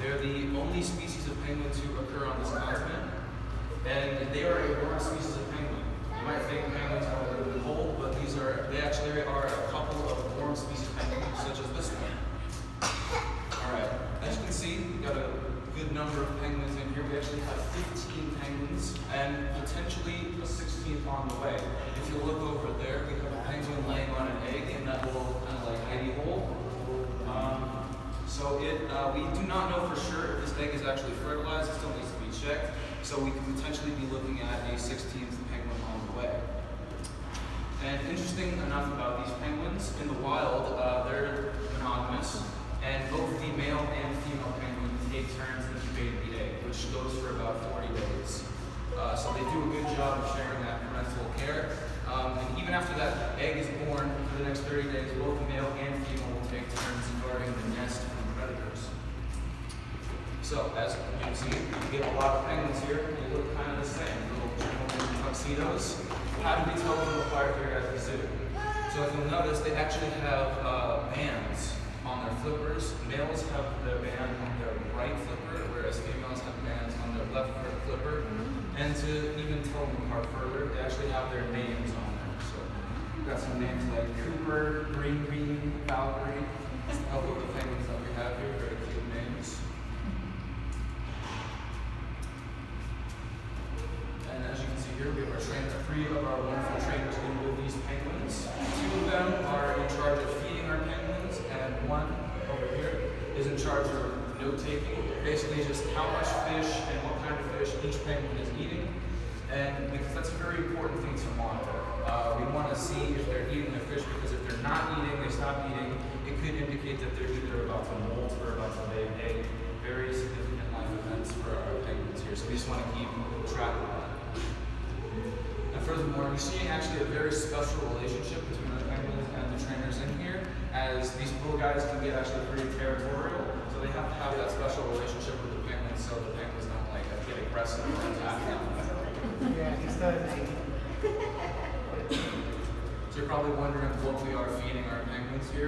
They're the only species of penguins who occur on this continent, and they are a warm species of penguin. You might think penguins are a little bit cold, but they actually are a couple of warm species of penguins, such as this one. Alright, as you can see, we've got a good number of penguins in here. We actually have 15 penguins, and potentially a 16th on the way. If you look over there, we have a penguin laying on an egg in that little kind of like hidey hole. We do not know for sure if this egg is actually fertilized. It still needs to be checked. So we could potentially be looking at a 16th penguin on the way. And interesting enough about these penguins, in the wild, they're monogamous, and both the male and female penguins take turns incubating the egg, which goes for about 40 days. So they do a good job of sharing that parental care. And even after that egg is born, for the next 30 days, both the male and female will take turns guarding the nest from predators. So, as you can see, we have a lot of penguins here. They look kind of the same, little gentlemen in tuxedos. How do we tell them apart here at the zoo? So if you'll notice, they actually have bands on their flippers. Males have their band on their right flipper, whereas females have bands on their left flipper. And to even tell them apart further, they actually have their names on them. So we've got some names like Cooper, Green, Valkyrie. A couple of the penguins that we have here, very cute names. And as you can see here, we have three of our wonderful trainers in with these penguins. Two of them are in charge of feeding our penguins, and one over here is in charge of note-taking, basically just how much fish and what kind of fish each penguin is eating. And because that's a very important thing to monitor. We want to see if they're eating their fish, because if they're not eating, they stop eating, it could indicate that they're either about to molt or about to lay an egg. Very significant life events for our penguins here, so we just want to keep track of that. And furthermore, you're seeing actually a very special relationship between the penguins and the trainers in here, as these poor guys can get actually pretty territorial, so they have to have that special relationship with the penguins so the penguins don't like get aggressive or attack them. Yeah, it's not So you're probably wondering what we are feeding our penguins here.